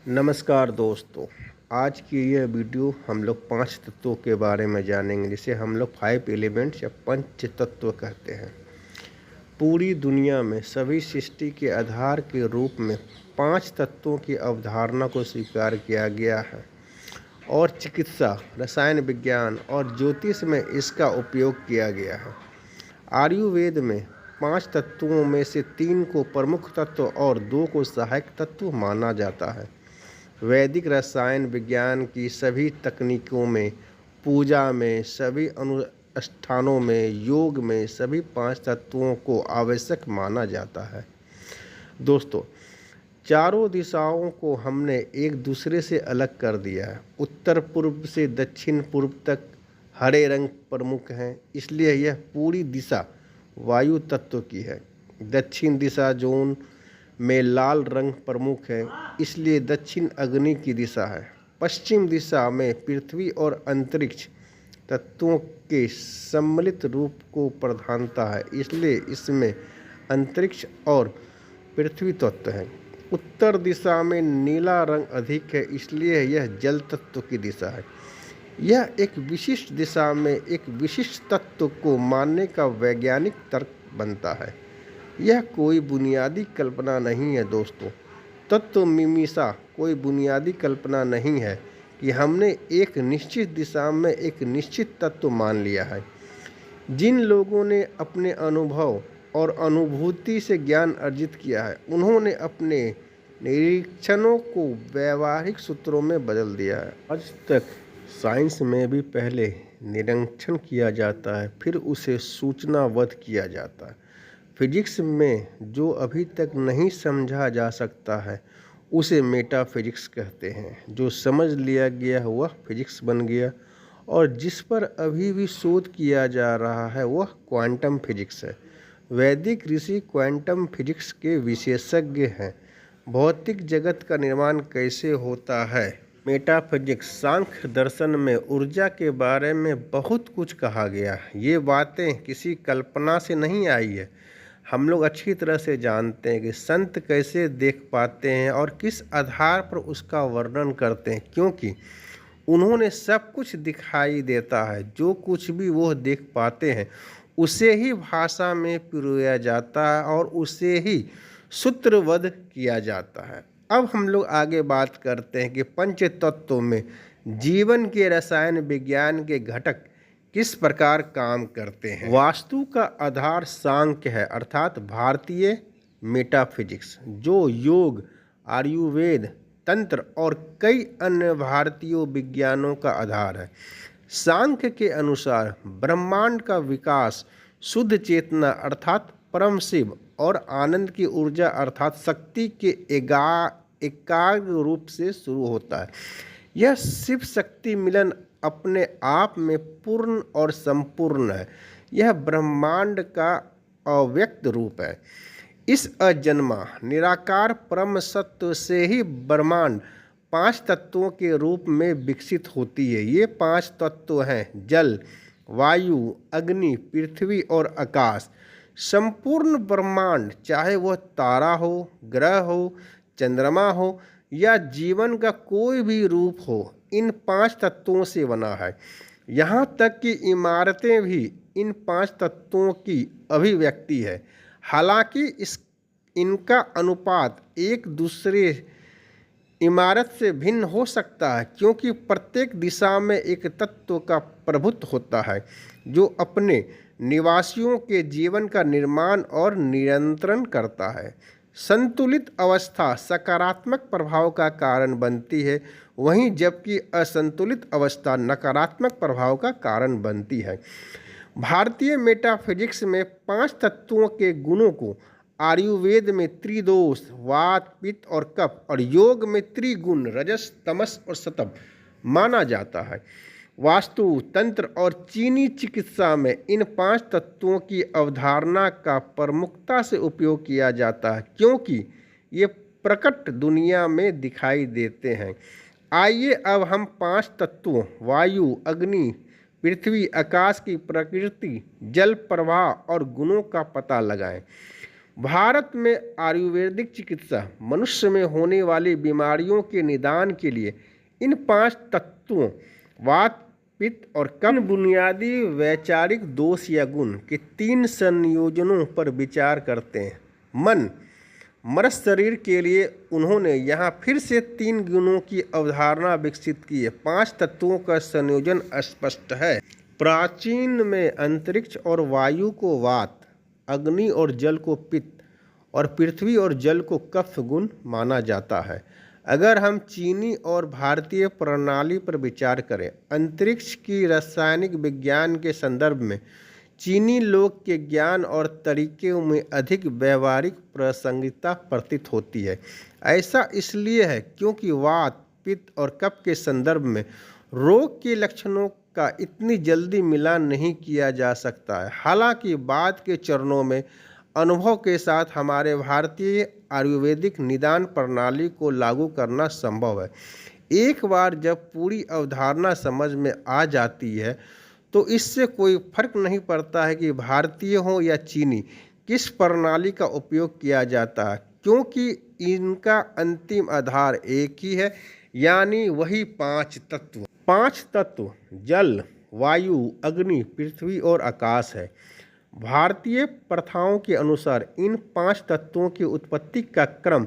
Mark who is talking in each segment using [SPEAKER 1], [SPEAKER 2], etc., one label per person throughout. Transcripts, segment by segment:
[SPEAKER 1] नमस्कार दोस्तों। आज की यह वीडियो हम लोग 5 तत्वों के बारे में जानेंगे, जिसे हम लोग 5 एलिमेंट्स या पंच तत्व कहते हैं। पूरी दुनिया में सभी सृष्टि के आधार के रूप में 5 तत्वों की अवधारणा को स्वीकार किया गया है और चिकित्सा, रसायन विज्ञान और ज्योतिष में इसका उपयोग किया गया है। आयुर्वेद में 5 तत्वों में से 3 को प्रमुख तत्व और 2 को सहायक तत्व माना जाता है। वैदिक रसायन विज्ञान की सभी तकनीकों में, पूजा में, सभी अनुष्ठानों में, योग में सभी 5 तत्वों को आवश्यक माना जाता है। दोस्तों, चारों दिशाओं को हमने एक दूसरे से अलग कर दिया है। उत्तर पूर्व से दक्षिण पूर्व तक हरे रंग प्रमुख हैं, इसलिए यह पूरी दिशा वायु तत्व की है। दक्षिण दिशा जोन में लाल रंग प्रमुख है, इसलिए दक्षिण अग्नि की दिशा है। पश्चिम दिशा में पृथ्वी और अंतरिक्ष तत्वों के सम्मिलित रूप को प्रधानता है, इसलिए इसमें अंतरिक्ष और पृथ्वी तत्व है। उत्तर दिशा में नीला रंग अधिक है, इसलिए यह जल तत्व की दिशा है। यह एक विशिष्ट दिशा में एक विशिष्ट तत्व को मानने का वैज्ञानिक तर्क बनता है। यह कोई बुनियादी कल्पना नहीं है दोस्तों। तत्व मीमांसा कोई बुनियादी कल्पना नहीं है कि हमने एक निश्चित दिशा में एक निश्चित तत्व मान लिया है। जिन लोगों ने अपने अनुभव और अनुभूति से ज्ञान अर्जित किया है, उन्होंने अपने निरीक्षणों को व्यावहारिक सूत्रों में बदल दिया है। आज तक साइंस में भी पहले निरीक्षण किया जाता है, फिर उसे सूचनाबद्ध किया जाता है। फिजिक्स में जो अभी तक नहीं समझा जा सकता है, उसे मेटाफिजिक्स कहते हैं। जो समझ लिया गया वह फिजिक्स बन गया, और जिस पर अभी भी शोध किया जा रहा है वह क्वांटम फिजिक्स है। वैदिक ऋषि क्वांटम फिजिक्स के विशेषज्ञ हैं। भौतिक जगत का निर्माण कैसे होता है? मेटाफिजिक्स सांख्य दर्शन में ऊर्जा के बारे में बहुत कुछ कहा गया। ये बातें किसी कल्पना से नहीं आई है। हम लोग अच्छी तरह से जानते हैं कि संत कैसे देख पाते हैं और किस आधार पर उसका वर्णन करते हैं, क्योंकि उन्होंने सब कुछ दिखाई देता है। जो कुछ भी वो देख पाते हैं उसे ही भाषा में पिरोया जाता है और उसे ही सूत्रबद्ध किया जाता है। अब हम लोग आगे बात करते हैं कि पंच तत्वों में जीवन के रसायन विज्ञान के घटक किस प्रकार काम करते हैं। वास्तु का आधार सांख्य है, अर्थात भारतीय मेटाफिजिक्स, जो योग, आयुर्वेद, तंत्र और कई अन्य भारतीय विज्ञानों का आधार है। सांख्य के अनुसार ब्रह्मांड का विकास शुद्ध चेतना अर्थात परम शिव और आनंद की ऊर्जा अर्थात शक्ति के एकाग्र रूप से शुरू होता है। यह शिव शक्ति मिलन अपने आप में पूर्ण और संपूर्ण है। यह ब्रह्मांड का अव्यक्त रूप है। इस अजन्मा निराकार परम सत्व से ही ब्रह्मांड 5 तत्वों के रूप में विकसित होती है। ये 5 तत्व हैं जल, वायु, अग्नि, पृथ्वी और आकाश। संपूर्ण ब्रह्मांड, चाहे वह तारा हो, ग्रह हो, चंद्रमा हो या जीवन का कोई भी रूप हो, इन 5 तत्वों से बना है। यहाँ तक कि इमारतें भी इन 5 तत्वों की अभिव्यक्ति है। हालांकि इनका अनुपात एक दूसरे इमारत से भिन्न हो सकता है, क्योंकि प्रत्येक दिशा में एक तत्व का प्रभुत्व होता है जो अपने निवासियों के जीवन का निर्माण और नियंत्रण करता है। संतुलित अवस्था सकारात्मक प्रभाव का कारण बनती है, वहीं जबकि असंतुलित अवस्था नकारात्मक प्रभाव का कारण बनती है। भारतीय मेटाफिजिक्स में 5 तत्वों के गुणों को आयुर्वेद में त्रिदोष वात, पित्त और कफ और योग में त्रिगुण रजस, तमस और सत्व माना जाता है। वास्तु, तंत्र और चीनी चिकित्सा में इन 5 तत्वों की अवधारणा का प्रमुखता से उपयोग किया जाता है, क्योंकि ये प्रकट दुनिया में दिखाई देते हैं। आइए अब हम 5 तत्वों वायु, अग्नि, पृथ्वी, आकाश की प्रकृति, जल प्रवाह और गुणों का पता लगाएं। भारत में आयुर्वेदिक चिकित्सा मनुष्य में होने वाली बीमारियों के निदान के लिए इन 5 तत्वों वात, पित्त और कफ, बुनियादी वैचारिक दोष या गुण के 3 संयोजनों पर विचार करते हैं। मन मनुष्य शरीर के लिए उन्होंने यहाँ फिर से 3 गुणों की अवधारणा विकसित की है। 5 तत्वों का संयोजन स्पष्ट है। प्राचीन में अंतरिक्ष और वायु को वात, अग्नि और जल को पित्त और पृथ्वी और जल को कफ गुण माना जाता है। अगर हम चीनी और भारतीय प्रणाली पर विचार करें, अंतरिक्ष की रासायनिक विज्ञान के संदर्भ में चीनी लोग के ज्ञान और तरीके में अधिक व्यवहारिक प्रासंगिकता प्रतीत होती है। ऐसा इसलिए है क्योंकि वात, पित्त और कफ के संदर्भ में रोग के लक्षणों का इतनी जल्दी मिलान नहीं किया जा सकता है। हालांकि बाद के चरणों में अनुभव के साथ हमारे भारतीय आयुर्वेदिक निदान प्रणाली को लागू करना संभव है। एक बार जब पूरी अवधारणा समझ में आ जाती है तो इससे कोई फर्क नहीं पड़ता है कि भारतीय हो या चीनी किस प्रणाली का उपयोग किया जाता है, क्योंकि इनका अंतिम आधार एक ही है, यानी वही 5 तत्व। 5 तत्व जल, वायु, अग्नि, पृथ्वी और आकाश है। भारतीय प्रथाओं के अनुसार इन 5 तत्वों की उत्पत्ति का क्रम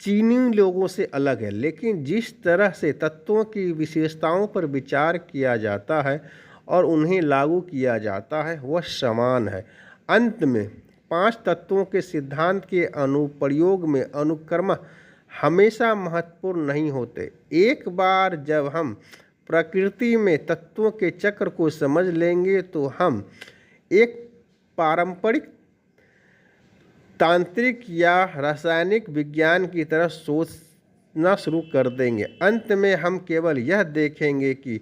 [SPEAKER 1] चीनी लोगों से अलग है, लेकिन जिस तरह से तत्वों की विशेषताओं पर विचार किया जाता है और उन्हें लागू किया जाता है वह समान है। अंत में 5 तत्वों के सिद्धांत के अनुप्रयोग में अनुक्रम हमेशा महत्वपूर्ण नहीं होते। एक बार जब हम प्रकृति में तत्वों के चक्र को समझ लेंगे तो हम एक पारंपरिक तांत्रिक या रासायनिक विज्ञान की तरफ सोचना शुरू कर देंगे। अंत में हम केवल यह देखेंगे कि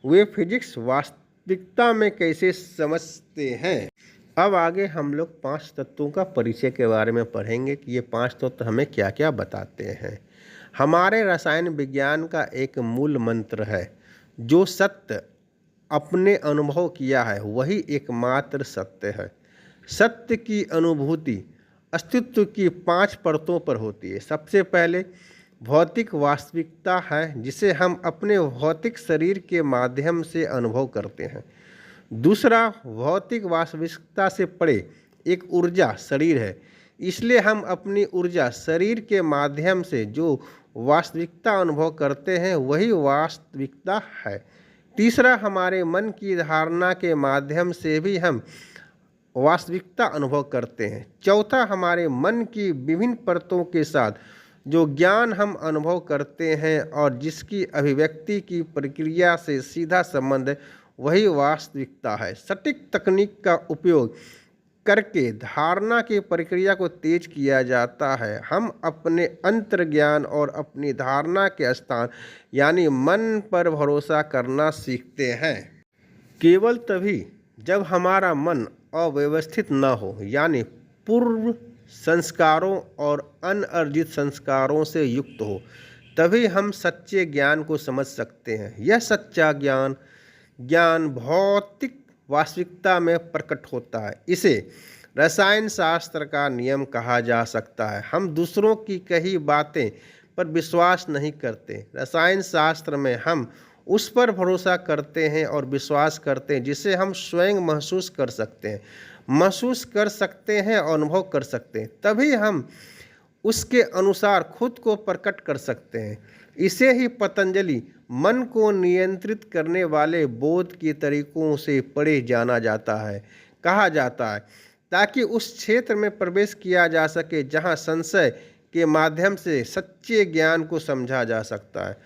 [SPEAKER 1] वे फिजिक्स वास्तविकता में कैसे समझते हैं। अब आगे हम लोग 5 तत्वों का परिचय के बारे में पढ़ेंगे कि ये 5 तत्व हमें क्या क्या बताते हैं। हमारे रसायन विज्ञान का एक मूल मंत्र है, जो सत्य अपने अनुभव किया है वही एकमात्र सत्य है। सत्य की अनुभूति अस्तित्व की 5 परतों पर होती है। सबसे पहले भौतिक वास्तविकता है, जिसे हम अपने भौतिक शरीर के माध्यम से अनुभव करते हैं। दूसरा, भौतिक वास्तविकता से परे एक ऊर्जा शरीर है, इसलिए हम अपनी ऊर्जा शरीर के माध्यम से जो वास्तविकता अनुभव करते हैं वही वास्तविकता है। तीसरा, हमारे मन की धारणा के माध्यम से भी हम वास्तविकता अनुभव करते हैं। चौथा, हमारे मन की विभिन्न परतों के साथ जो ज्ञान हम अनुभव करते हैं और जिसकी अभिव्यक्ति की प्रक्रिया से सीधा संबंध है वही वास्तविकता है। सटीक तकनीक का उपयोग करके धारणा की प्रक्रिया को तेज किया जाता है। हम अपने अंतर्ज्ञान और अपनी धारणा के स्थान यानी मन पर भरोसा करना सीखते हैं। केवल तभी जब हमारा मन अव्यवस्थित न हो, यानी पूर्व संस्कारों और अनअर्जित संस्कारों से युक्त हो, तभी हम सच्चे ज्ञान को समझ सकते हैं। यह सच्चा ज्ञान भौतिक वास्तविकता में प्रकट होता है। इसे रसायन शास्त्र का नियम कहा जा सकता है। हम दूसरों की कही बातें पर विश्वास नहीं करते। रसायन शास्त्र में हम उस पर भरोसा करते हैं और विश्वास करते हैं जिसे हम स्वयं महसूस कर सकते हैं, और अनुभव कर सकते हैं। तभी हम उसके अनुसार खुद को प्रकट कर सकते हैं। इसे ही पतंजलि मन को नियंत्रित करने वाले बोध के तरीकों से पढ़े कहा जाता है, ताकि उस क्षेत्र में प्रवेश किया जा सके जहाँ संशय के माध्यम से सच्चे ज्ञान को समझा जा सकता है।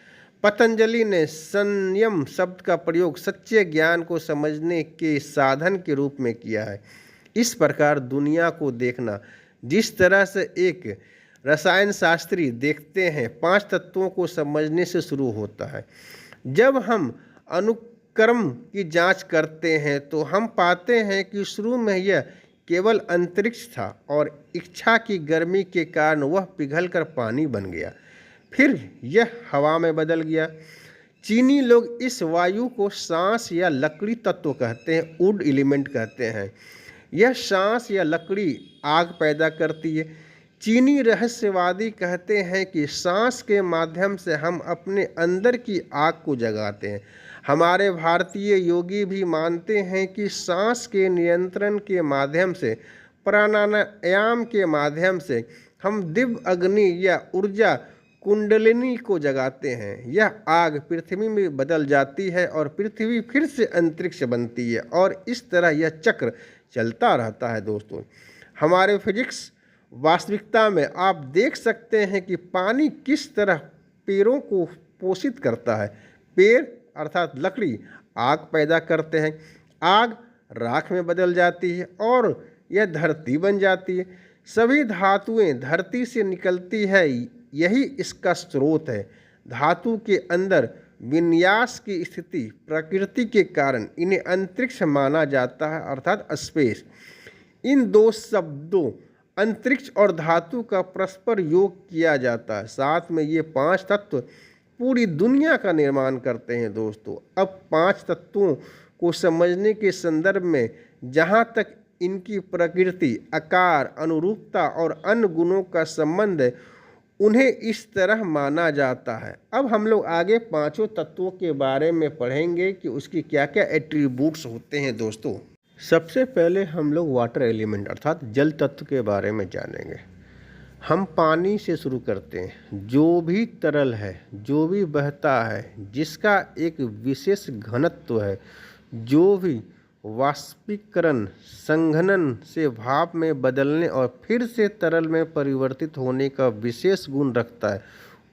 [SPEAKER 1] पतंजलि ने संयम शब्द का प्रयोग सच्चे ज्ञान को समझने के साधन के रूप में किया है। इस प्रकार दुनिया को देखना जिस तरह से एक रसायन शास्त्री देखते हैं, 5 तत्वों को समझने से शुरू होता है। जब हम अनुक्रम की जांच करते हैं तो हम पाते हैं कि शुरू में यह केवल अंतरिक्ष था और इच्छा की गर्मी के कारण वह पिघलकर पानी बन गया। फिर यह हवा में बदल गया। चीनी लोग इस वायु को सांस या लकड़ी तत्व कहते हैं, वुड एलिमेंट कहते हैं। यह सांस या लकड़ी आग पैदा करती है। चीनी रहस्यवादी कहते हैं कि सांस के माध्यम से हम अपने अंदर की आग को जगाते हैं। हमारे भारतीय योगी भी मानते हैं कि सांस के नियंत्रण के माध्यम से, प्राणायाम के माध्यम से हम दिव्य अग्नि या ऊर्जा कुंडलिनी को जगाते हैं। यह आग पृथ्वी में बदल जाती है और पृथ्वी फिर से अंतरिक्ष बनती है और इस तरह यह चक्र चलता रहता है। दोस्तों, हमारे फिजिक्स वास्तविकता में आप देख सकते हैं कि पानी किस तरह पेड़ों को पोषित करता है। पेड़ अर्थात लकड़ी आग पैदा करते हैं, आग राख में बदल जाती है और यह धरती बन जाती है। सभी धातुएं धरती से निकलती है, यही इसका स्रोत है। धातु के अंदर विन्यास की स्थिति प्रकृति के कारण इन्हें अंतरिक्ष माना जाता है अर्थात स्पेस। इन दो शब्दों अंतरिक्ष और धातु का परस्पर योग किया जाता है, साथ में ये 5 तत्व पूरी दुनिया का निर्माण करते हैं। दोस्तों, अब 5 तत्वों को समझने के संदर्भ में जहाँ तक इनकी प्रकृति, आकार, अनुरूपता और अन्य गुणों का संबंध है, उन्हें इस तरह माना जाता है। अब हम लोग आगे 5 तत्वों के बारे में पढ़ेंगे कि उसकी क्या क्या एट्रीब्यूट्स होते हैं। दोस्तों, सबसे पहले हम लोग वाटर एलिमेंट अर्थात जल तत्व के बारे में जानेंगे। हम पानी से शुरू करते हैं। जो भी तरल है, जो भी बहता है, जिसका एक विशेष घनत्व है, जो भी वाष्पीकरण, संघनन से भाप में बदलने और फिर से तरल में परिवर्तित होने का विशेष गुण रखता है,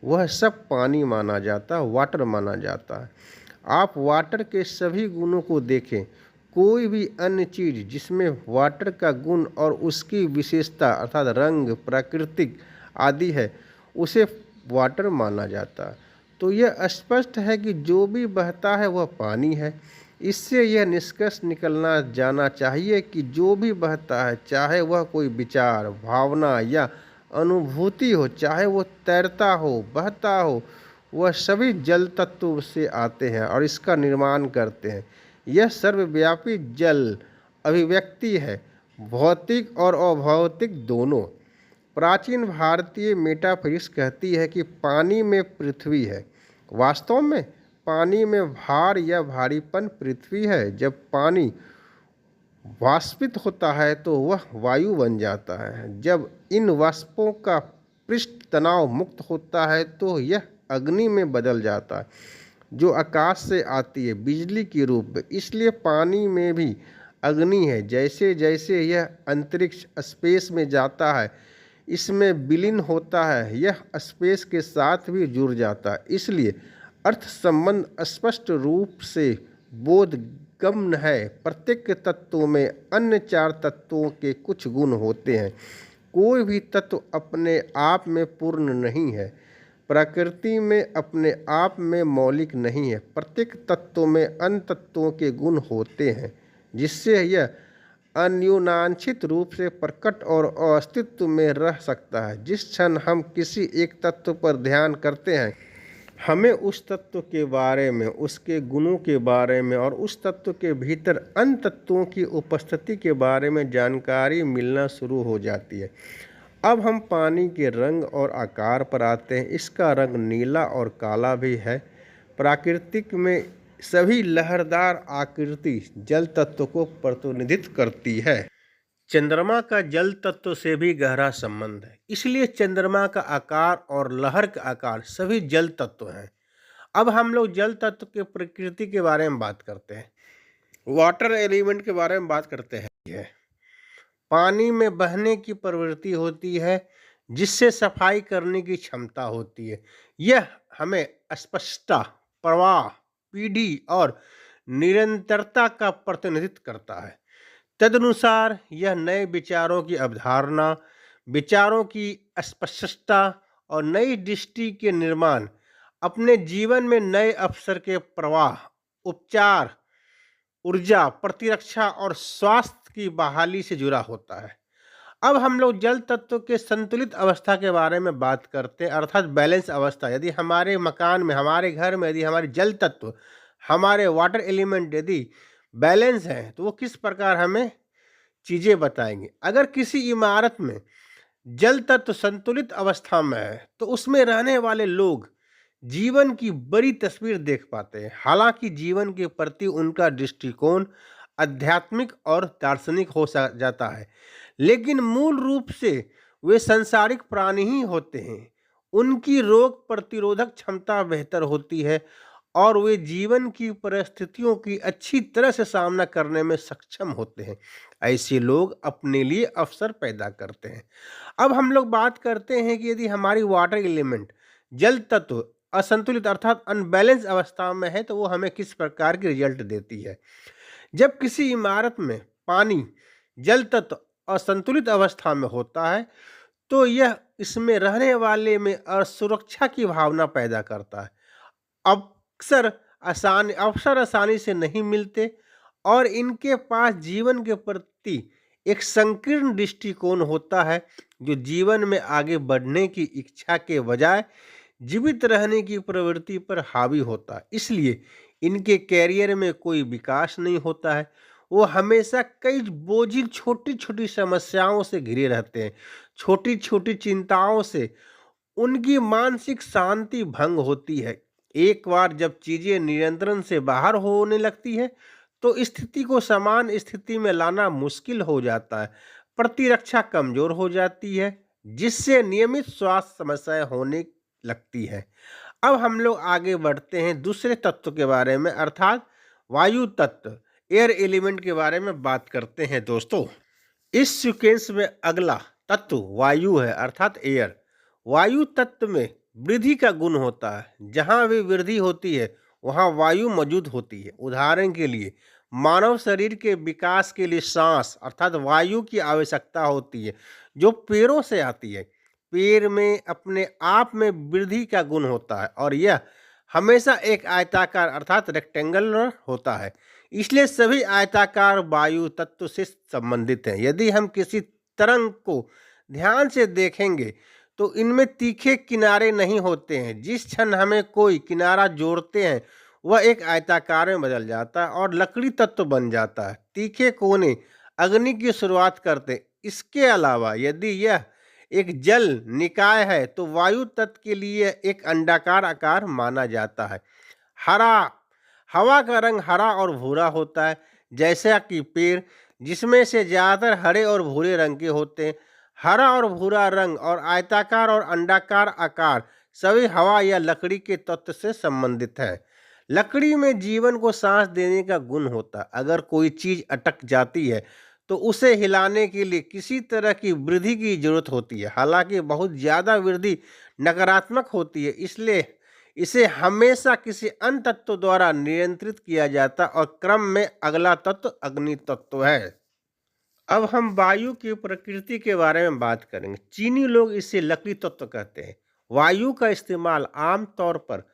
[SPEAKER 1] वह सब पानी माना जाता है, वाटर माना जाता है। आप वाटर के सभी गुणों को देखें, कोई भी अन्य चीज़ जिसमें वाटर का गुण और उसकी विशेषता अर्थात रंग, प्राकृतिक आदि है, उसे वाटर माना जाता है। तो यह स्पष्ट है कि जो भी बहता है वह पानी है। इससे यह निष्कर्ष निकलना जाना चाहिए कि जो भी बहता है, चाहे वह कोई विचार, भावना या अनुभूति हो, चाहे वह तैरता हो, बहता हो, वह सभी जल तत्व से आते हैं और इसका निर्माण करते हैं। यह सर्वव्यापी जल अभिव्यक्ति है, भौतिक और अभौतिक दोनों। प्राचीन भारतीय मेटाफिजिक्स कहती है कि पानी में पृथ्वी है। वास्तव में पानी में भार या भारीपन पृथ्वी है। जब पानी वाष्पित होता है तो वह वायु बन जाता है। जब इन वाष्पों का पृष्ठ तनाव मुक्त होता है तो यह अग्नि में बदल जाता है, जो आकाश से आती है बिजली के रूप में। इसलिए पानी में भी अग्नि है। जैसे जैसे यह अंतरिक्ष स्पेस में जाता है, इसमें विलीन होता है, यह स्पेस के साथ भी जुड़ जाता है। इसलिए अर्थ संबंध स्पष्ट रूप से बोधगम्य है। प्रत्येक तत्व में अन्य 4 तत्वों के कुछ गुण होते हैं। कोई भी तत्व अपने आप में पूर्ण नहीं है, प्रकृति में अपने आप में मौलिक नहीं है। प्रत्येक तत्व में अन्य तत्वों के गुण होते हैं, जिससे यह अन्योनांशित रूप से प्रकट और अस्तित्व में रह सकता है। जिस क्षण हम किसी एक तत्व पर ध्यान करते हैं, हमें उस तत्व के बारे में, उसके गुणों के बारे में और उस तत्व के भीतर अन्य तत्वों की उपस्थिति के बारे में जानकारी मिलना शुरू हो जाती है। अब हम पानी के रंग और आकार पर आते हैं। इसका रंग नीला और काला भी है। प्राकृतिक में सभी लहरदार आकृति जल तत्व को प्रतिनिधित्व करती है। चंद्रमा का जल तत्व से भी गहरा संबंध है, इसलिए चंद्रमा का आकार और लहर का आकार सभी जल तत्व हैं। अब हम लोग जल तत्व के प्रकृति के बारे में बात करते हैं, वाटर एलिमेंट के बारे में बात करते हैं। पानी में बहने की प्रवृत्ति होती है, जिससे सफाई करने की क्षमता होती है। यह हमें स्पष्टता, प्रवाह, पीढ़ी और निरंतरता का प्रतिनिधित्व करता है। तदनुसार यह नए विचारों की अवधारणा, विचारों की स्पष्टता और नई दृष्टि के निर्माण, अपने जीवन में नए अवसर के प्रवाह, उपचार, ऊर्जा, प्रतिरक्षा और स्वास्थ्य की बहाली से जुड़ा होता है। अब हम लोग जल तत्व के संतुलित अवस्था के बारे में बात करते हैं, अर्थात बैलेंस अवस्था। यदि हमारे मकान में, हमारे घर में यदि हमारे जल तत्व, हमारे वाटर एलिमेंट यदि बैलेंस है, तो वो किस प्रकार हमें चीज़ें बताएंगे। अगर किसी इमारत में जल तत्व संतुलित अवस्था में है तो उसमें रहने वाले लोग जीवन की बड़ी तस्वीर देख पाते हैं। हालांकि जीवन के प्रति उनका दृष्टिकोण आध्यात्मिक और दार्शनिक जाता है, लेकिन मूल रूप से वे सांसारिक प्राणी ही होते हैं। उनकी रोग प्रतिरोधक क्षमता बेहतर होती है और वे जीवन की परिस्थितियों की अच्छी तरह से सामना करने में सक्षम होते हैं। ऐसे लोग अपने लिए अवसर पैदा करते हैं। अब हम लोग बात करते हैं कि यदि हमारी वाटर एलिमेंट जल तत्व असंतुलित अर्थात अनबैलेंस अवस्था में है तो वो हमें किस प्रकार की रिजल्ट देती है। जब किसी इमारत में पानी जल तत्व असंतुलित अवस्था में होता है तो यह इसमें रहने वाले में असुरक्षा की भावना पैदा करता है। अवसर आसानी से नहीं मिलते और इनके पास जीवन के प्रति एक संकीर्ण दृष्टिकोण होता है जो जीवन में आगे बढ़ने की इच्छा के बजाय जीवित रहने की प्रवृत्ति पर हावी होता है। इसलिए इनके कैरियर में कोई विकास नहीं होता है। वो हमेशा कई बोझिल छोटी छोटी समस्याओं से घिरे रहते हैं। छोटी छोटी चिंताओं से उनकी मानसिक शांति भंग होती है। एक बार जब चीजें नियंत्रण से बाहर होने लगती है तो स्थिति को समान स्थिति में लाना मुश्किल हो जाता है। प्रतिरक्षा कमजोर हो जाती है जिससे नियमित स्वास्थ्य समस्याएं होने लगती है। अब हम लोग आगे बढ़ते हैं दूसरे तत्व के बारे में अर्थात वायु तत्व एयर एलिमेंट के बारे में बात करते हैं। दोस्तों, इस सीक्वेंस में अगला तत्व वायु है अर्थात एयर। वायु तत्व में वृद्धि का गुण होता है। जहाँ भी वृद्धि होती है वहाँ वायु मौजूद होती है। उदाहरण के लिए मानव शरीर के विकास के लिए सांस अर्थात वायु की आवश्यकता होती है जो पेड़ों से आती है। पेड़ में अपने आप में वृद्धि का गुण होता है और यह हमेशा एक आयताकार अर्थात रेक्टेंगुलर होता है। इसलिए सभी आयताकार वायु तत्व से संबंधित हैं। यदि हम किसी तरंग को ध्यान से देखेंगे तो इनमें तीखे किनारे नहीं होते हैं। जिस क्षण हमें कोई किनारा जोड़ते हैं वह एक आयताकार में बदल जाता है और लकड़ी तत्व बन जाता है। तीखे कोने अग्नि की शुरुआत करते हैं। इसके अलावा यदि यह एक जल निकाय है तो वायु तत्व के लिए एक अंडाकार आकार माना जाता है। हवा का रंग हरा और भूरा होता है जैसा कि पेड़ जिसमें से ज़्यादातर हरे और भूरे रंग के होते हैं। हरा और भूरा रंग और आयताकार और अंडाकार आकार सभी हवा या लकड़ी के तत्व से संबंधित है। लकड़ी में जीवन को सांस देने का गुण होता है। अगर कोई चीज अटक जाती है तो उसे हिलाने के लिए किसी तरह की वृद्धि की जरूरत होती है। हालांकि बहुत ज़्यादा वृद्धि नकारात्मक होती है, इसलिए इसे हमेशा किसी अन्य तत्व द्वारा नियंत्रित किया जाता और क्रम में अगला तत्व अग्नि तत्व है। अब हम वायु की प्रकृति के बारे में बात करेंगे। चीनी लोग इसे लकड़ी तत्व कहते हैं। वायु का इस्तेमाल आमतौर पर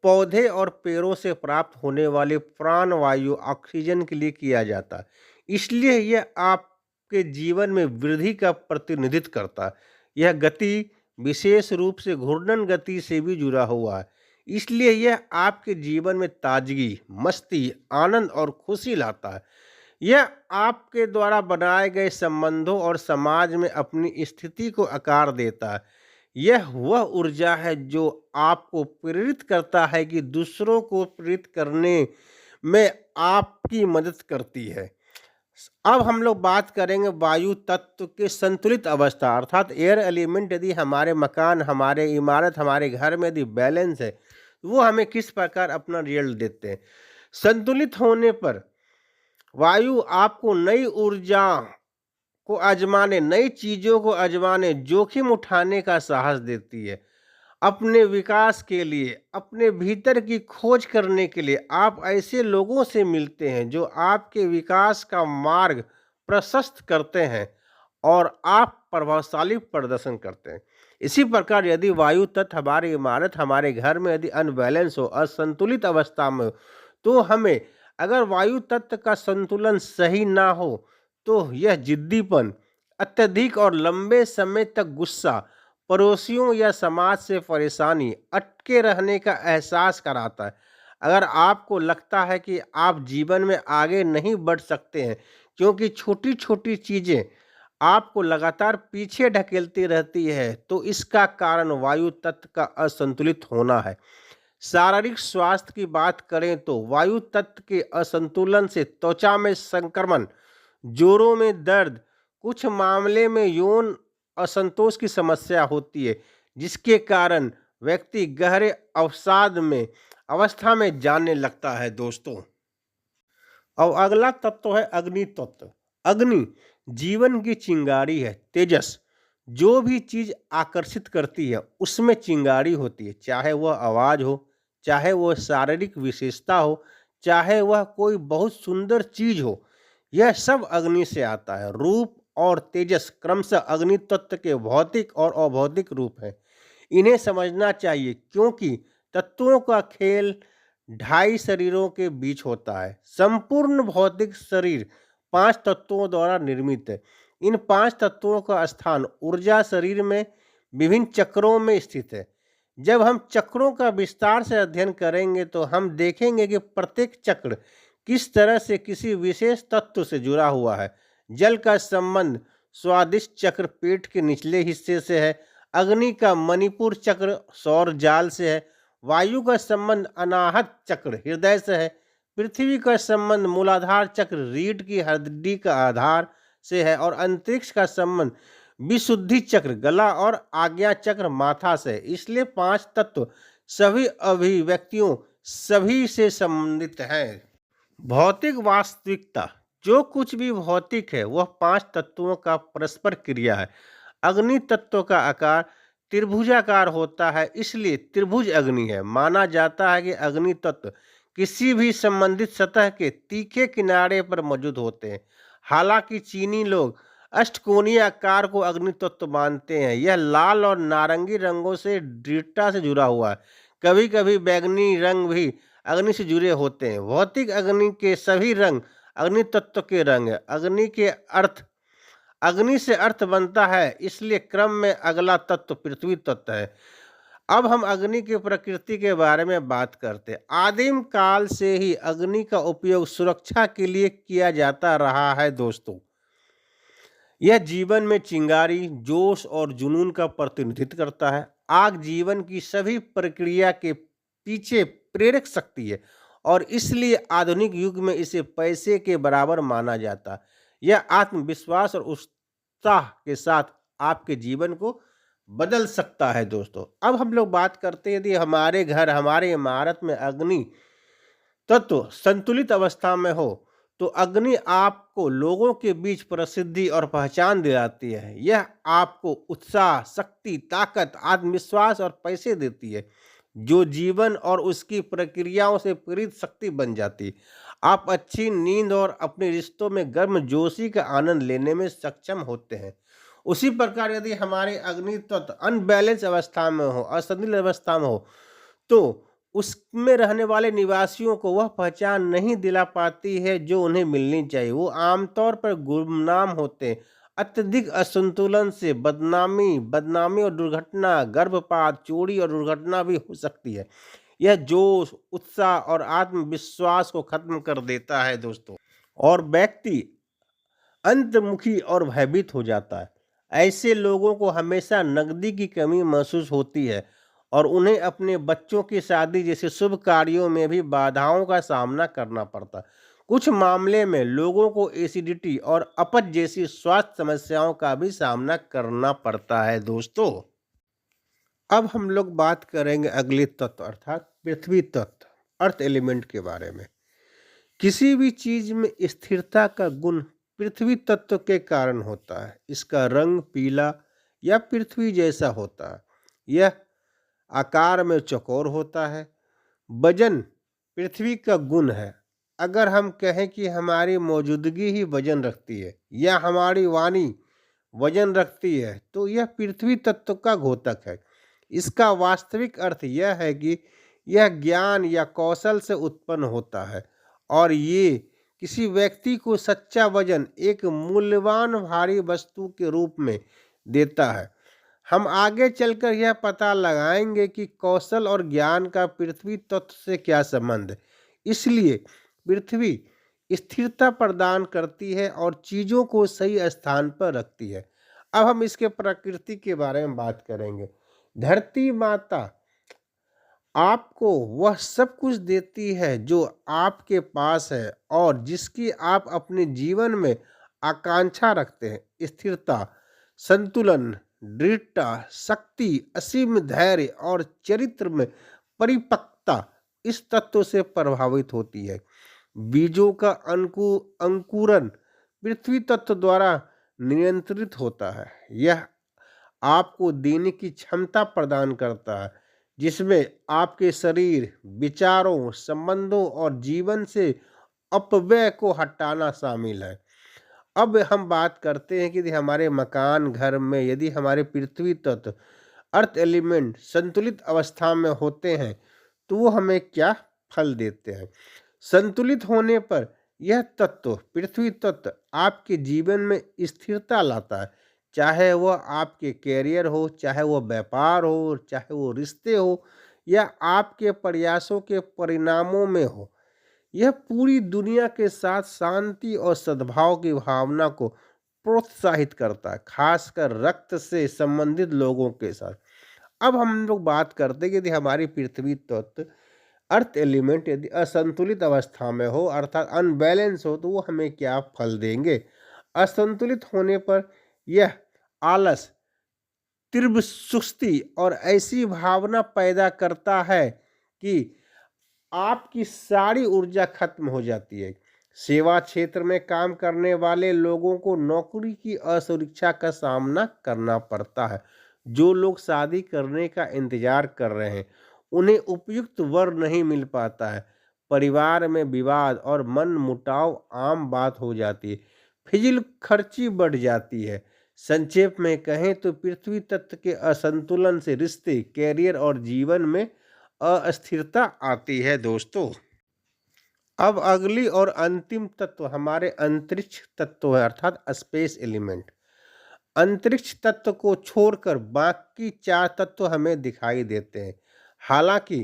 [SPEAKER 1] पौधे और पेड़ों से प्राप्त होने वाले प्राण वायु ऑक्सीजन के लिए किया जाता है। इसलिए यह आपके जीवन में वृद्धि का प्रतिनिधित्व करता है। यह गति विशेष रूप से घूर्णन गति से भी जुड़ा हुआ है। इसलिए यह आपके जीवन में ताजगी, मस्ती, आनंद और खुशी लाता है। यह आपके द्वारा बनाए गए संबंधों और समाज में अपनी स्थिति को आकार देता है। यह वह ऊर्जा है जो आपको प्रेरित करता है कि दूसरों को प्रेरित करने में आपकी मदद करती है। अब हम लोग बात करेंगे वायु तत्व के संतुलित अवस्था अर्थात एयर एलिमेंट। यदि हमारे मकान, हमारे इमारत, हमारे घर में यदि बैलेंस है वो हमें किस प्रकार अपना रिजल्ट देते हैं। संतुलित होने पर वायु आपको नई ऊर्जा को आजमाने, नई चीज़ों को आजमाने, जोखिम उठाने का साहस देती है। अपने विकास के लिए, अपने भीतर की खोज करने के लिए आप ऐसे लोगों से मिलते हैं जो आपके विकास का मार्ग प्रशस्त करते हैं और आप प्रभावशाली प्रदर्शन करते हैं। इसी प्रकार यदि वायु तत्व हमारी इमारत, हमारे घर में यदि अनबैलेंस हो, असंतुलित अवस्था में हो, तो हमें अगर वायु तत्व का संतुलन सही ना हो तो यह जिद्दीपन, अत्यधिक और लंबे समय तक गुस्सा, पड़ोसियों या समाज से परेशानी, अटके रहने का एहसास कराता है। अगर आपको लगता है कि आप जीवन में आगे नहीं बढ़ सकते हैं क्योंकि छोटी छोटी चीज़ें आपको लगातार पीछे ढकेलती रहती है, तो इसका कारण वायु तत्व का असंतुलित होना है। शारीरिक स्वास्थ्य की बात करें तो वायु तत्व के असंतुलन से त्वचा में संक्रमण, जोड़ों में दर्द, कुछ मामले में यौन असंतोष की समस्या होती है, जिसके कारण व्यक्ति गहरे अवसाद में अवस्था में जाने लगता है दोस्तों। और अगला तत्व है अग्नि तत्व। अग्नि जीवन की चिंगारी है, तेजस। जो भी चीज आकर्षित करती है उसमें चिंगारी होती है, चाहे वह आवाज हो, चाहे वह शारीरिक विशेषता हो, चाहे वह कोई बहुत सुंदर चीज हो, यह सब अग्नि से आता है। रूप और तेजस क्रमशः अग्नि तत्व के भौतिक और अभौतिक रूप है। इन्हें समझना चाहिए क्योंकि तत्वों का खेल ढाई शरीरों के बीच होता है। संपूर्ण भौतिक शरीर 5 तत्वों द्वारा निर्मित है। इन 5 तत्वों का स्थान ऊर्जा शरीर में विभिन्न चक्रों में स्थित है। जब हम चक्रों का विस्तार से अध्ययन करेंगे तो हम देखेंगे कि प्रत्येक चक्र किस तरह से किसी विशेष तत्व से जुड़ा हुआ है। जल का संबंध स्वादिष्ट चक्र पेट के निचले हिस्से से है। अग्नि का मणिपुर चक्र सौर जाल से है। वायु का संबंध अनाहत चक्र हृदय से है। पृथ्वी का संबंध मूलाधार चक्र रीढ़ की हड्डी का आधार से है और अंतरिक्ष का संबंध विशुद्धि चक्र गला और आज्ञा चक्र माथा से है। इसलिए 5 तत्व सभी अभिव्यक्तियों सभी से संबंधित हैं। भौतिक वास्तविकता, जो कुछ भी भौतिक है वह 5 तत्वों का परस्पर क्रिया है। अग्नि तत्व का आकार त्रिभुजाकार होता है, इसलिए त्रिभुज अग्नि है। माना जाता है कि अग्नि तत्व किसी भी संबंधित सतह के तीखे किनारे पर मौजूद होते हैं। हालांकि चीनी लोग अष्टकोणीय आकार को अग्नि तत्व मानते हैं। यह लाल और नारंगी रंगों से दृढ़ता से जुड़ा हुआ है। कभी कभी बैंगनी रंग भी अग्नि से जुड़े होते हैं। भौतिक अग्नि के सभी रंग अग्नि तत्व के रंग है। अग्नि से अर्थ बनता है, इसलिए क्रम में अगला तत्व पृथ्वी तत्व है। अब हम अग्नि की प्रकृति के बारे में बात करते हैं। आदिम काल से ही अग्नि का उपयोग सुरक्षा के लिए किया जाता रहा है दोस्तों। यह जीवन में चिंगारी, जोश और जुनून का प्रतिनिधित्व करता है। आग जीवन की सभी प्रक्रिया के पीछे प्रेरक शक्ति है और इसलिए आधुनिक युग में इसे पैसे के बराबर माना जाता है। यह आत्मविश्वास और उत्साह के साथ आपके जीवन को बदल सकता है दोस्तों। अब हम लोग बात करते हैं यदि हमारे घर, हमारे इमारत में अग्नि तत्व संतुलित अवस्था में हो तो अग्नि आपको लोगों के बीच प्रसिद्धि और पहचान दिलाती है। यह आपको उत्साह, शक्ति, ताकत, आत्मविश्वास और पैसे देती है, जो जीवन और उसकी प्रक्रियाओं से प्रेरित शक्ति बन जाती। आप अच्छी नींद और अपने रिश्तों में गर्मजोशी का आनंद लेने में सक्षम होते हैं। उसी प्रकार यदि हमारे अग्नि तत्व अनबैलेंस अवस्था में हो, असंतुलित अवस्था में हो, तो उसमें रहने वाले निवासियों को वह पहचान नहीं दिला पाती है जो उन्हें मिलनी चाहिए। वो आमतौर पर गुमनाम होते हैं। अत्यधिक असंतुलन से बदनामी और दुर्घटना, गर्भपात, चोरी और दुर्घटना भी हो सकती है। यह जोश, उत्साह और आत्मविश्वास को खत्म कर देता है दोस्तों, और व्यक्ति अंतर्मुखी और भयभीत हो जाता है। ऐसे लोगों को हमेशा नकदी की कमी महसूस होती है और उन्हें अपने बच्चों की शादी जैसे शुभ कार्यों में भी बाधाओं का सामना करना पड़ता है। कुछ मामले में लोगों को एसिडिटी और अपच जैसी स्वास्थ्य समस्याओं का भी सामना करना पड़ता है दोस्तों। अब हम लोग बात करेंगे अगले तत्व अर्थात पृथ्वी तत्व, अर्थ एलिमेंट के बारे में। किसी भी चीज में स्थिरता का गुण पृथ्वी तत्व के कारण होता है। इसका रंग पीला या पृथ्वी जैसा होता है। यह आकार में चौकोर होता है। वजन पृथ्वी का गुण है। अगर हम कहें कि हमारी मौजूदगी ही वजन रखती है या हमारी वाणी वजन रखती है, तो यह पृथ्वी तत्व का घोतक है। इसका वास्तविक अर्थ यह है कि यह ज्ञान या कौशल से उत्पन्न होता है और ये किसी व्यक्ति को सच्चा वजन एक मूल्यवान भारी वस्तु के रूप में देता है। हम आगे चलकर यह पता लगाएंगे कि कौशल और ज्ञान का पृथ्वी तत्व से क्या संबंध है। इसलिए पृथ्वी स्थिरता प्रदान करती है और चीज़ों को सही स्थान पर रखती है। अब हम इसके प्रकृति के बारे में बात करेंगे। धरती माता आपको वह सब कुछ देती है जो आपके पास है और जिसकी आप अपने जीवन में आकांक्षा रखते हैं। स्थिरता, संतुलन, दृढ़ता, शक्ति, असीम धैर्य और चरित्र में परिपक्वता इस तत्व से प्रभावित होती है। बीजों का अंकुरन पृथ्वी तत्व द्वारा नियंत्रित होता है। यह आपको देने की क्षमता प्रदान करता है जिसमें आपके शरीर, विचारों, संबंधों और जीवन से अपव्यय को हटाना शामिल है। अब हम बात करते हैं कि यदि हमारे मकान घर में यदि हमारे पृथ्वी तत्व अर्थ एलिमेंट संतुलित अवस्था में होते हैं तो वो हमें क्या फल देते हैं। संतुलित होने पर यह तत्व पृथ्वी तत्व आपके जीवन में स्थिरता लाता है, चाहे वह आपके कैरियर हो, चाहे वह व्यापार हो, चाहे वो रिश्ते हो या आपके प्रयासों के परिणामों में हो। यह पूरी दुनिया के साथ शांति और सद्भाव की भावना को प्रोत्साहित करता है, खासकर रक्त से संबंधित लोगों के साथ। अब हम लोग बात करते हैं कि यदि हमारी पृथ्वी तत्व अर्थ एलिमेंट यदि असंतुलित अवस्था में हो अर्थात अनबैलेंस हो तो वो हमें क्या फल देंगे। असंतुलित होने पर यह आलस, तीव्र सुस्ती और ऐसी भावना पैदा करता है कि आपकी सारी ऊर्जा खत्म हो जाती है। सेवा क्षेत्र में काम करने वाले लोगों को नौकरी की असुरक्षा का सामना करना पड़ता है। जो लोग शादी करने का इंतजार कर रहे हैं उन्हें उपयुक्त वर नहीं मिल पाता है। परिवार में विवाद और मन मुटाव आम बात हो जाती है। फिजिल खर्ची बढ़ जाती है। संक्षेप में कहें तो पृथ्वी तत्व के असंतुलन से रिश्ते, कैरियर और जीवन में अस्थिरता आती है दोस्तों। अब अगली और अंतिम तत्व हमारे अंतरिक्ष तत्व है अर्थात स्पेस एलिमेंट। अंतरिक्ष तत्व को छोड़कर बाकी 4 तत्व हमें दिखाई देते हैं। हालांकि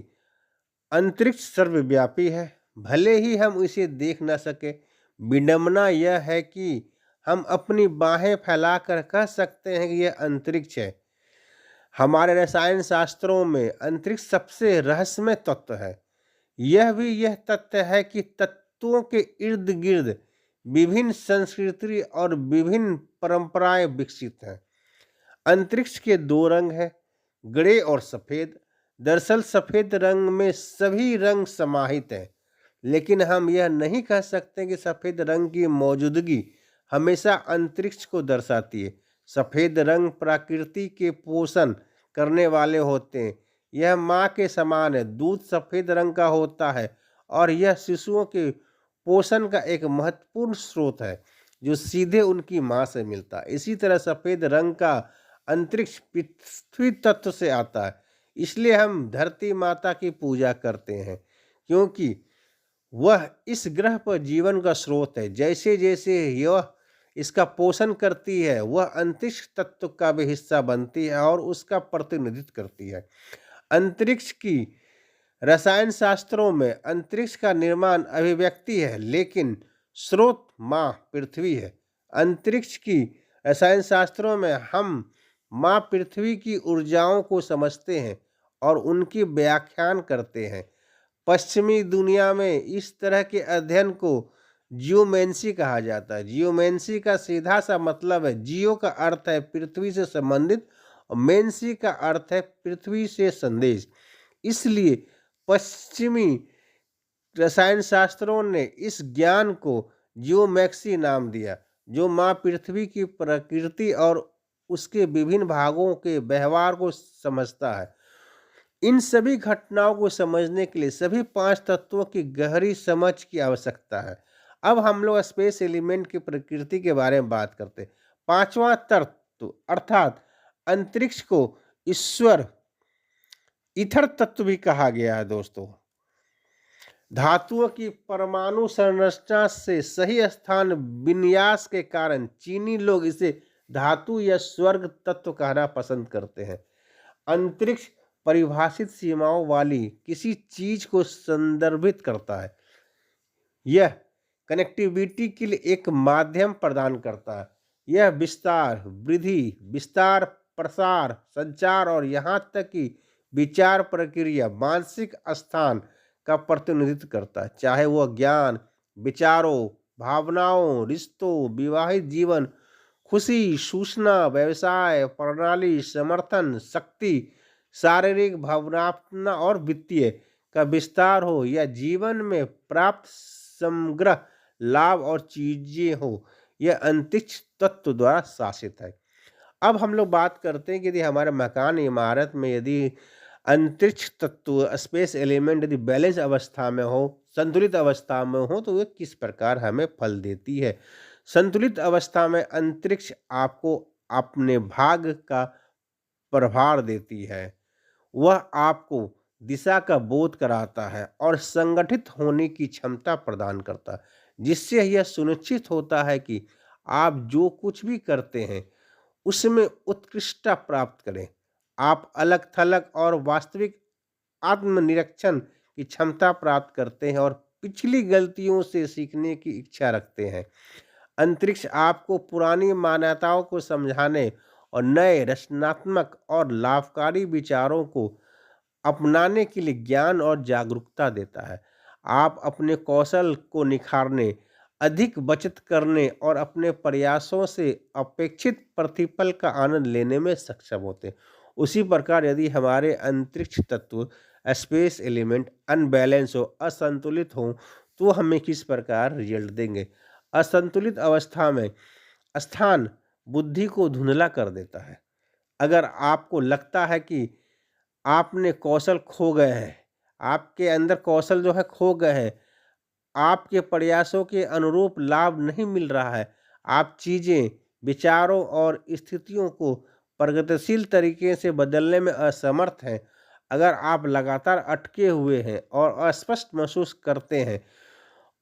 [SPEAKER 1] अंतरिक्ष सर्वव्यापी है, भले ही हम इसे देख न सके। विडंबना यह है कि हम अपनी बाहें फैलाकर कह सकते हैं कि यह अंतरिक्ष है। हमारे रसायन शास्त्रों में अंतरिक्ष सबसे रहस्यमय तत्व है। यह तथ्य है कि तत्वों के इर्द गिर्द विभिन्न संस्कृति और विभिन्न परंपराएं विकसित हैं। अंतरिक्ष के 2 रंग हैं, ग्रे और सफ़ेद। दरअसल सफ़ेद रंग में सभी रंग समाहित हैं, लेकिन हम यह नहीं कह सकते कि सफ़ेद रंग की मौजूदगी हमेशा अंतरिक्ष को दर्शाती है। सफ़ेद रंग प्रकृति के पोषण करने वाले होते हैं। यह माँ के समान है। दूध सफ़ेद रंग का होता है और यह शिशुओं के पोषण का एक महत्वपूर्ण स्रोत है जो सीधे उनकी माँ से मिलता है। इसी तरह सफ़ेद रंग का अंतरिक्ष पृथ्वी तत्व से आता है। इसलिए हम धरती माता की पूजा करते हैं क्योंकि वह इस ग्रह पर जीवन का स्रोत है। जैसे जैसे यह इसका पोषण करती है वह अंतरिक्ष तत्व का भी हिस्सा बनती है और उसका प्रतिनिधित्व करती है। अंतरिक्ष की रसायन शास्त्रों में अंतरिक्ष का निर्माण अभिव्यक्ति है, लेकिन स्रोत माँ पृथ्वी है। अंतरिक्ष की रसायन शास्त्रों में हम माँ पृथ्वी की ऊर्जाओं को समझते हैं और उनकी व्याख्यान करते हैं। पश्चिमी दुनिया में इस तरह के अध्ययन को जियोमेंसी कहा जाता है। जियोमेंसी का सीधा सा मतलब है, जियो का अर्थ है पृथ्वी से संबंधित और मेंसी का अर्थ है पृथ्वी से संदेश। इसलिए पश्चिमी रसायन शास्त्रों ने इस ज्ञान को जियोमैक्सी नाम दिया, जो माँ पृथ्वी की प्रकृति और उसके विभिन्न भागों के व्यवहार को समझता है। इन सभी घटनाओं को समझने के लिए सभी 5 तत्वों की गहरी समझ की आवश्यकता है। अब हम लोग स्पेस एलिमेंट की प्रकृति के बारे में बात करते हैं। 5वां तत्व अर्थात अंतरिक्ष को ईश्वर ईथर तत्व भी कहा गया है दोस्तों। धातुओं की परमाणु संरचना से सही स्थान विन्यास के कारण चीनी लोग इसे धातु या स्वर्ग तत्व कहना पसंद करते हैं। अंतरिक्ष परिभाषित सीमाओं वाली किसी चीज को संदर्भित करता है। यह कनेक्टिविटी के लिए एक माध्यम प्रदान करता है। यह विस्तार, वृद्धि, विस्तार, प्रसार, संचार और यहाँ तक कि विचार प्रक्रिया, मानसिक स्थान का प्रतिनिधित्व करता है, चाहे वह ज्ञान, विचारों, भावनाओं, रिश्तों, विवाहित जीवन, खुशी, सूचना, व्यवसाय, प्रणाली, समर्थन, शक्ति, शारीरिक, भावनात्मक और वित्तीय का विस्तार हो या जीवन में प्राप्त समग्र लाभ और चीजें हो, यह अंतरिक्ष तत्व द्वारा शासित है। अब हम लोग बात करते हैं कि यदि हमारे मकान इमारत में यदि अंतरिक्ष तत्व स्पेस एलिमेंट यदि बैलेंस अवस्था में हो, संतुलित अवस्था में हो, तो वे किस प्रकार हमें फल देती है। संतुलित अवस्था में अंतरिक्ष आपको अपने भाग का प्रभार देती है, वह आपको दिशा का बोध कराता है और संगठित होने की क्षमता प्रदान करता है, जिससे यह सुनिश्चित होता है कि आप जो कुछ भी करते हैं उसमें उत्कृष्टता प्राप्त करें। आप अलग थलग और वास्तविक आत्मनिरीक्षण की क्षमता प्राप्त करते हैं और पिछली गलतियों से सीखने की इच्छा रखते हैं। अंतरिक्ष आपको पुरानी मान्यताओं को समझाने और नए रचनात्मक और लाभकारी विचारों को अपनाने के लिए ज्ञान और जागरूकता देता है। आप अपने कौशल को निखारने, अधिक बचत करने और अपने प्रयासों से अपेक्षित प्रतिफल का आनंद लेने में सक्षम होते हैं। उसी प्रकार यदि हमारे अंतरिक्ष तत्व स्पेस एलिमेंट अनबैलेंस हो, असंतुलित हो, तो हमें किस प्रकार रिजल्ट देंगे। असंतुलित अवस्था में स्थान बुद्धि को धुंधला कर देता है। अगर आपको लगता है कि आपने कौशल खो गए हैं, आपके अंदर कौशल जो है खो गए हैं, आपके प्रयासों के अनुरूप लाभ नहीं मिल रहा है, आप चीज़ें, विचारों और स्थितियों को प्रगतिशील तरीके से बदलने में असमर्थ हैं, अगर आप लगातार अटके हुए हैं और अस्पष्ट महसूस करते हैं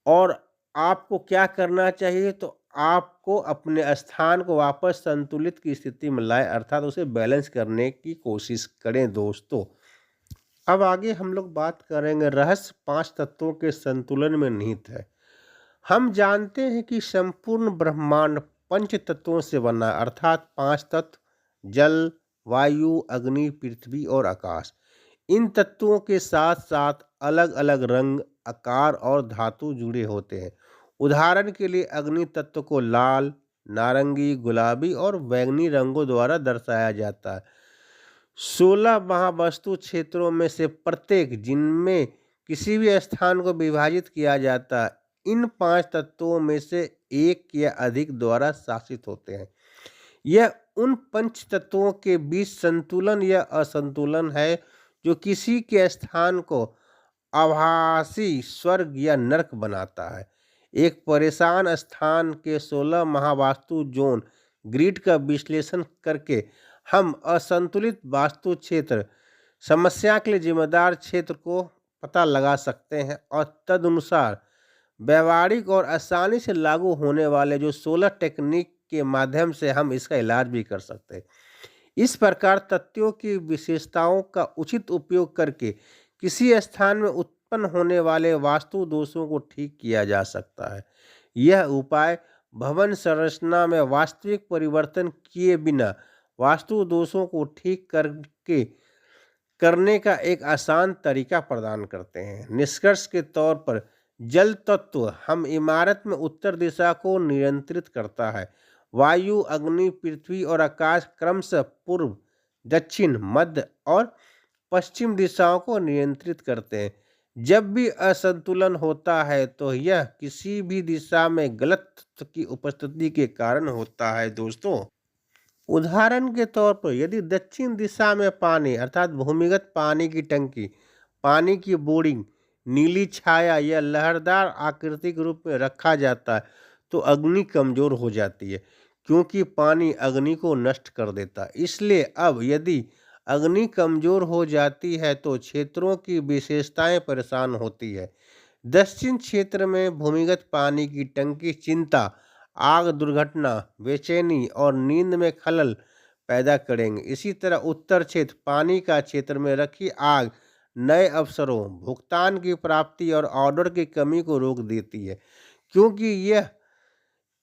[SPEAKER 1] और आपको क्या करना चाहिए, तो आपको अपने स्थान को वापस संतुलित की स्थिति में लाएं, अर्थात उसे बैलेंस करने की कोशिश करें दोस्तों। अब आगे हम लोग बात करेंगे रहस्य 5 तत्वों के संतुलन में निहित है। हम जानते हैं कि संपूर्ण ब्रह्मांड 5 तत्वों से बना, अर्थात 5 तत्व जल, वायु, अग्नि, पृथ्वी और आकाश। इन तत्वों के साथ साथ अलग अलग रंग, आकार और धातु जुड़े होते हैं। उदाहरण के लिए अग्नि तत्व को लाल, नारंगी, गुलाबी और बैंगनी रंगों द्वारा दर्शाया जाता है। 16 महावस्तु क्षेत्रों में से प्रत्येक जिनमें किसी भी स्थान को विभाजित किया जाता है, इन 5 तत्वों में से एक या अधिक द्वारा शासित होते हैं। यह उन पंच तत्वों के बीच संतुलन या असंतुलन है जो किसी के स्थान को आभासी स्वर्ग या नरक बनाता है। एक परेशान स्थान के 16 महावास्तु जोन ग्रिड का विश्लेषण करके हम असंतुलित वास्तु क्षेत्र समस्या के लिए जिम्मेदार क्षेत्र को पता लगा सकते हैं और तदनुसार व्यवहारिक और आसानी से लागू होने वाले जो 16 टेक्निक के माध्यम से हम इसका इलाज भी कर सकते हैं। इस प्रकार तत्वों की विशेषताओं का उचित उपयोग करके किसी स्थान में उत्पन्न होने वाले वास्तु दोषों को ठीक किया जा सकता है। यह उपाय भवन संरचना में वास्तविक परिवर्तन किए बिना वास्तु दोषों को ठीक करने का एक आसान तरीका प्रदान करते हैं। निष्कर्ष के तौर पर जल तत्व हम इमारत में उत्तर दिशा को नियंत्रित करता है। वायु, अग्नि, पृथ्वी और आकाश क्रमशः पूर्व, दक्षिण, मध्य और पश्चिम दिशाओं को नियंत्रित करते हैं। जब भी असंतुलन होता है तो यह किसी भी दिशा में गलत तत्व की उपस्थिति के कारण होता है दोस्तों। उदाहरण के तौर पर यदि दक्षिण दिशा में पानी अर्थात भूमिगत पानी की टंकी, पानी की बोरिंग, नीली छाया या लहरदार आकृतिक रूप में रखा जाता है तो अग्नि कमजोर हो जाती है, क्योंकि पानी अग्नि को नष्ट कर देता है। इसलिए अब यदि अग्नि कमजोर हो जाती है तो क्षेत्रों की विशेषताएं परेशान होती है। दक्षिण क्षेत्र में भूमिगत पानी की टंकी चिंता, आग दुर्घटना, बेचैनी और नींद में खलल पैदा करेंगे। इसी तरह उत्तर क्षेत्र पानी का क्षेत्र में रखी आग नए अवसरों, भुगतान की प्राप्ति और ऑर्डर की कमी को रोक देती है, क्योंकि यह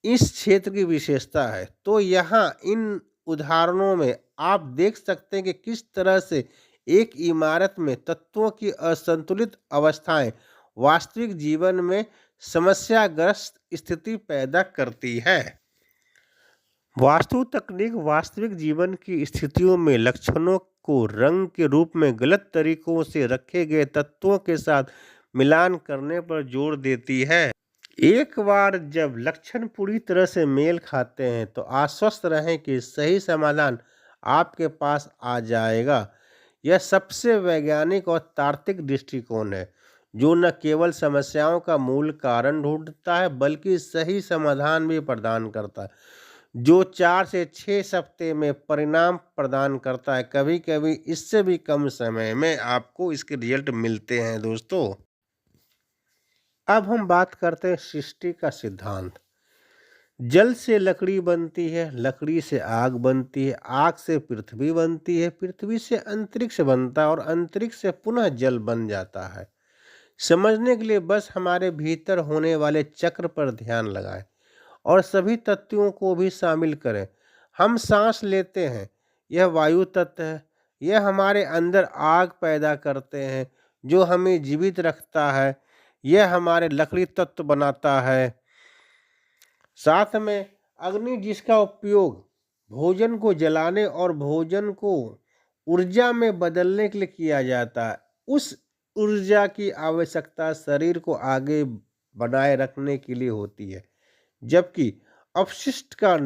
[SPEAKER 1] इस क्षेत्र की विशेषता है। तो यहाँ इन उदाहरणों में आप देख सकते हैं कि किस तरह से एक इमारत में तत्वों की असंतुलित अवस्थाएं वास्तविक जीवन में समस्याग्रस्त स्थिति पैदा करती है। वास्तु तकनीक वास्तविक जीवन की स्थितियों में लक्षणों को रंग के रूप में गलत तरीकों से रखे गए तत्वों के साथ मिलान करने पर जोर देती है। एक बार जब लक्षण पूरी तरह से मेल खाते हैं तो आश्वस्त रहें कि सही समाधान आपके पास आ जाएगा। यह सबसे वैज्ञानिक और तार्किक दृष्टिकोण है जो न केवल समस्याओं का मूल कारण ढूंढता है बल्कि सही समाधान भी प्रदान करता है, जो 4 से 6 हफ्ते में परिणाम प्रदान करता है। कभी कभी इससे भी कम समय में आपको इसके रिजल्ट मिलते हैं। दोस्तों, अब हम बात करते हैं सृष्टि का सिद्धांत। जल से लकड़ी बनती है, लकड़ी से आग बनती है, आग से पृथ्वी बनती है, पृथ्वी से अंतरिक्ष बनता है और अंतरिक्ष से पुनः जल बन जाता है। समझने के लिए बस हमारे भीतर होने वाले चक्र पर ध्यान लगाएं और सभी तत्वों को भी शामिल करें। हम सांस लेते हैं, यह वायु तत्व है। यह हमारे अंदर आग पैदा करते हैं जो हमें जीवित रखता है। यह हमारे लकड़ी तत्व बनाता है। साथ में अग्नि, जिसका उपयोग भोजन को जलाने और भोजन को ऊर्जा में बदलने के लिए किया जाता है, उस ऊर्जा की आवश्यकता शरीर को आगे बनाए रखने के लिए होती है, जबकि अपशिष्ट का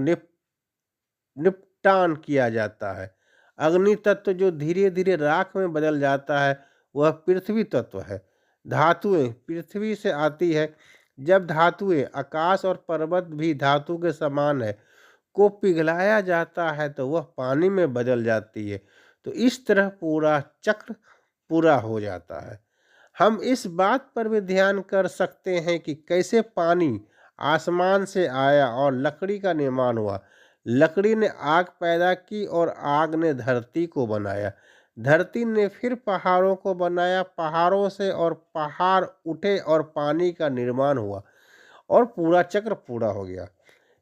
[SPEAKER 1] निपटान किया जाता है। अग्नि तत्व जो धीरे धीरे राख में बदल जाता है वह पृथ्वी तत्व है। धातुएं पृथ्वी से आती है। जब धातुएं, आकाश और पर्वत भी धातु के समान है, को पिघलाया जाता है तो वह पानी में बदल जाती है। तो इस तरह पूरा चक्र पूरा हो जाता है। हम इस बात पर भी ध्यान कर सकते हैं कि कैसे पानी आसमान से आया और लकड़ी का निर्माण हुआ। लकड़ी ने आग पैदा की और आग ने धरती को बनाया। धरती ने फिर पहाड़ों को बनाया, पहाड़ों से और पहाड़ उठे और पानी का निर्माण हुआ और पूरा चक्र पूरा हो गया।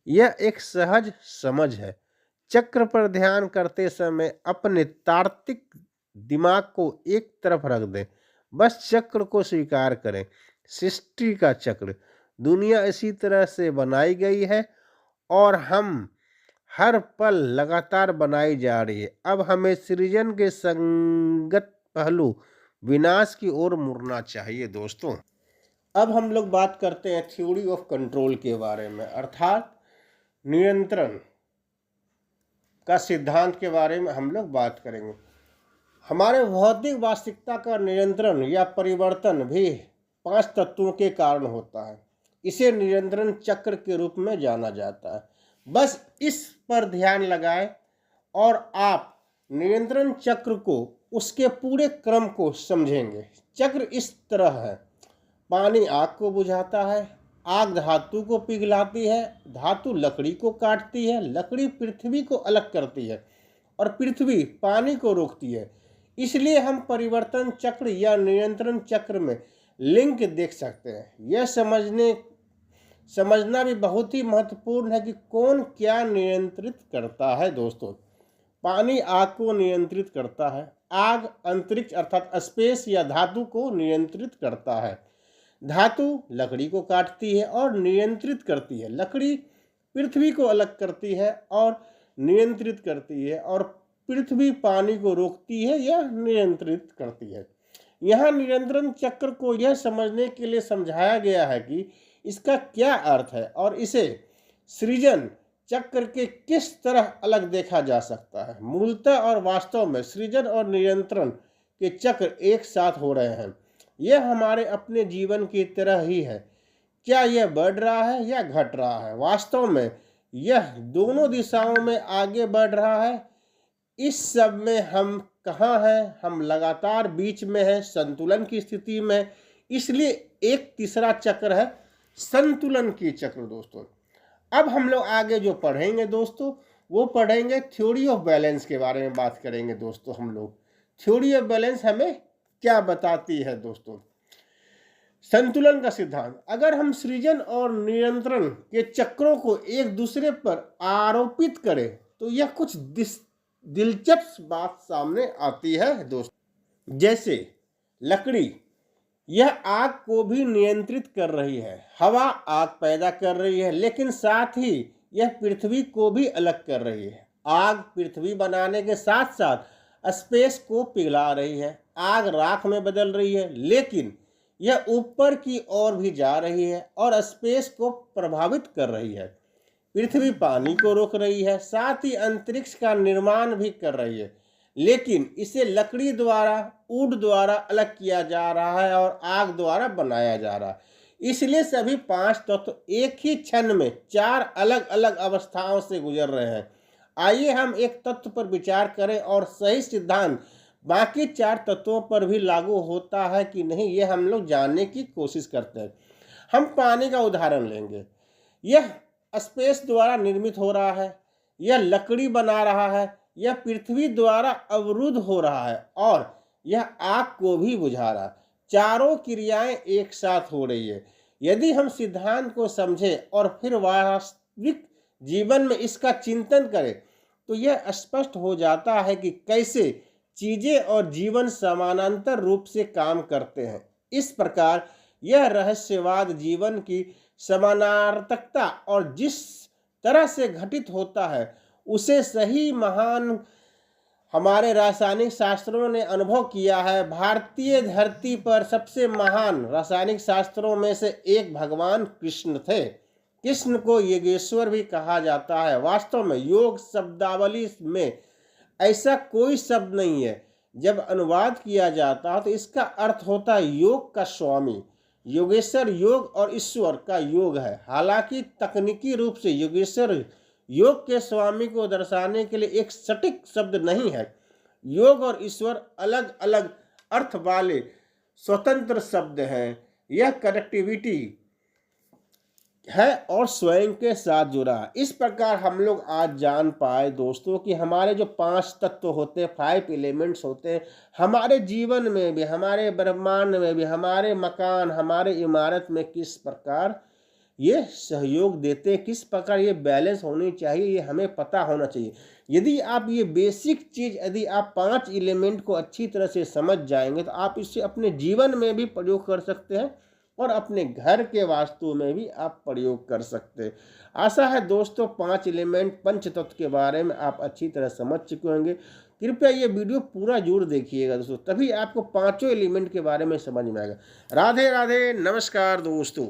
[SPEAKER 1] यह एक सहज समझ है। चक्र पर ध्यान करते समय अपने तार्किक दिमाग को एक तरफ रख दें, बस चक्र को स्वीकार करें। सृष्टि का चक्र, दुनिया इसी तरह से बनाई गई है और हम हर पल लगातार बनाई जा रही है। अब हमें सृजन के संगत पहलू विनाश की ओर मुड़ना चाहिए। दोस्तों, अब हम लोग बात करते हैं थ्योरी ऑफ कंट्रोल के बारे में, अर्थात नियंत्रण का सिद्धांत के बारे में हम लोग बात करेंगे। हमारे भौतिक वास्तविकता का नियंत्रण या परिवर्तन भी 5 तत्वों के कारण होता है। इसे नियंत्रण चक्र के रूप में जाना जाता है। बस इस पर ध्यान लगाएं और आप नियंत्रण चक्र को, उसके पूरे क्रम को समझेंगे। चक्र इस तरह है। पानी आग को बुझाता है, आग धातु को पिघलाती है, धातु लकड़ी को काटती है, लकड़ी पृथ्वी को अलग करती है और पृथ्वी पानी को रोकती है। इसलिए हम परिवर्तन चक्र या नियंत्रण चक्र में लिंक देख सकते हैं। यह समझना भी बहुत ही महत्वपूर्ण है कि कौन क्या नियंत्रित करता है। दोस्तों, पानी आग को नियंत्रित करता है, आग अंतरिक्ष अर्थात स्पेस या धातु को नियंत्रित करता है, धातु लकड़ी को काटती है और नियंत्रित करती है, लकड़ी पृथ्वी को अलग करती है और नियंत्रित करती है और पृथ्वी पानी को रोकती है या नियंत्रित करती है। यहाँ नियंत्रण चक्र को यह समझने के लिए समझाया गया है कि इसका क्या अर्थ है और इसे सृजन चक्र के किस तरह अलग देखा जा सकता है। मूलतः और वास्तव में सृजन और नियंत्रण के चक्र एक साथ हो रहे हैं। यह हमारे अपने जीवन की तरह ही है। क्या यह बढ़ रहा है या घट रहा है? वास्तव में यह दोनों दिशाओं में आगे बढ़ रहा है। इस सब में हम कहाँ हैं? हम लगातार बीच में हैं, संतुलन की स्थिति में। इसलिए एक तीसरा चक्र है संतुलन की चक्र। दोस्तों, अब हम लोग आगे जो पढ़ेंगे दोस्तों, वो पढ़ेंगे थ्योरी ऑफ बैलेंस के बारे में बात करेंगे। दोस्तों, हम लोग थ्योरी ऑफ बैलेंस हमें क्या बताती है? दोस्तों, संतुलन का सिद्धांत। अगर हम सृजन और नियंत्रण के चक्रों को एक दूसरे पर आरोपित करें तो यह कुछ दिलचस्प बात सामने आती है दोस्तों। जैसे लकड़ी, यह आग को भी नियंत्रित कर रही है, हवा आग पैदा कर रही है, लेकिन साथ ही यह पृथ्वी को भी अलग कर रही है। आग पृथ्वी बनाने के साथ साथ स्पेस को पिघला रही है। आग राख में बदल रही है, लेकिन यह ऊपर की ओर भी जा रही है और स्पेस को प्रभावित कर रही है। पृथ्वी पानी को रोक रही है, साथ ही अंतरिक्ष का निर्माण भी कर रही है, लेकिन इसे लकड़ी द्वारा, ऊड द्वारा अलग किया जा रहा है और आग द्वारा बनाया जा रहा है। इसलिए सभी 5 तत्व एक ही क्षण में 4 अलग अलग अवस्थाओं से गुजर रहे हैं। आइए हम एक तत्व पर विचार करें और सही सिद्धांत बाकी 4 तत्वों पर भी लागू होता है कि नहीं, यह हम लोग जानने की कोशिश करते हैं। हम पानी का उदाहरण लेंगे। यह स्पेस द्वारा निर्मित हो रहा है, यह लकड़ी बना रहा है, यह पृथ्वी द्वारा अवरुद्ध हो रहा है और यह आग को भी बुझा रहा है। चारों क्रियाएं एक साथ हो रही है। यदि हम सिद्धांत को समझें और फिर वास्तविक जीवन में इसका चिंतन करें तो यह स्पष्ट हो जाता है कि कैसे चीजें और जीवन समानांतर रूप से काम करते हैं। इस प्रकार यह रहस्यवाद जीवन की समानार्थकता और जिस तरह से घटित होता है उसे सही महान हमारे रासायनिक शास्त्रों ने अनुभव किया है। भारतीय धरती पर सबसे महान रासायनिक शास्त्रों में से एक भगवान कृष्ण थे। कृष्ण को योगेश्वर भी कहा जाता है। वास्तव में योग शब्दावली में ऐसा कोई शब्द नहीं है। जब अनुवाद किया जाता है तो इसका अर्थ होता है योग का स्वामी। योगेश्वर योग और ईश्वर का योग है। हालांकि तकनीकी रूप से योगेश्वर योग के स्वामी को दर्शाने के लिए एक सटीक शब्द नहीं है। योग और ईश्वर अलग अलग अर्थ वाले स्वतंत्र शब्द हैं। यह कनेक्टिविटी है और स्वयं के साथ जुड़ा है। इस प्रकार हम लोग आज जान पाए दोस्तों कि हमारे जो 5 तत्व होते हैं, 5 एलिमेंट्स होते हैं, हमारे जीवन में भी, हमारे ब्रह्मांड में भी, हमारे मकान, हमारे इमारत में किस प्रकार ये सहयोग देते हैं, किस प्रकार ये बैलेंस होनी चाहिए, ये हमें पता होना चाहिए। यदि आप ये बेसिक चीज़, यदि आप 5 एलिमेंट को अच्छी तरह से समझ जाएंगे तो आप इससे अपने जीवन में भी प्रयोग कर सकते हैं और अपने घर के वास्तु में भी आप प्रयोग कर सकते हैं। आशा है दोस्तों 5 एलिमेंट पंच तत्व के बारे में आप अच्छी तरह समझ चुके होंगे। कृपया ये वीडियो पूरा जरूर देखिएगा दोस्तों, तभी आपको 5 एलिमेंट के बारे में समझ में आएगा। राधे राधे, नमस्कार दोस्तों।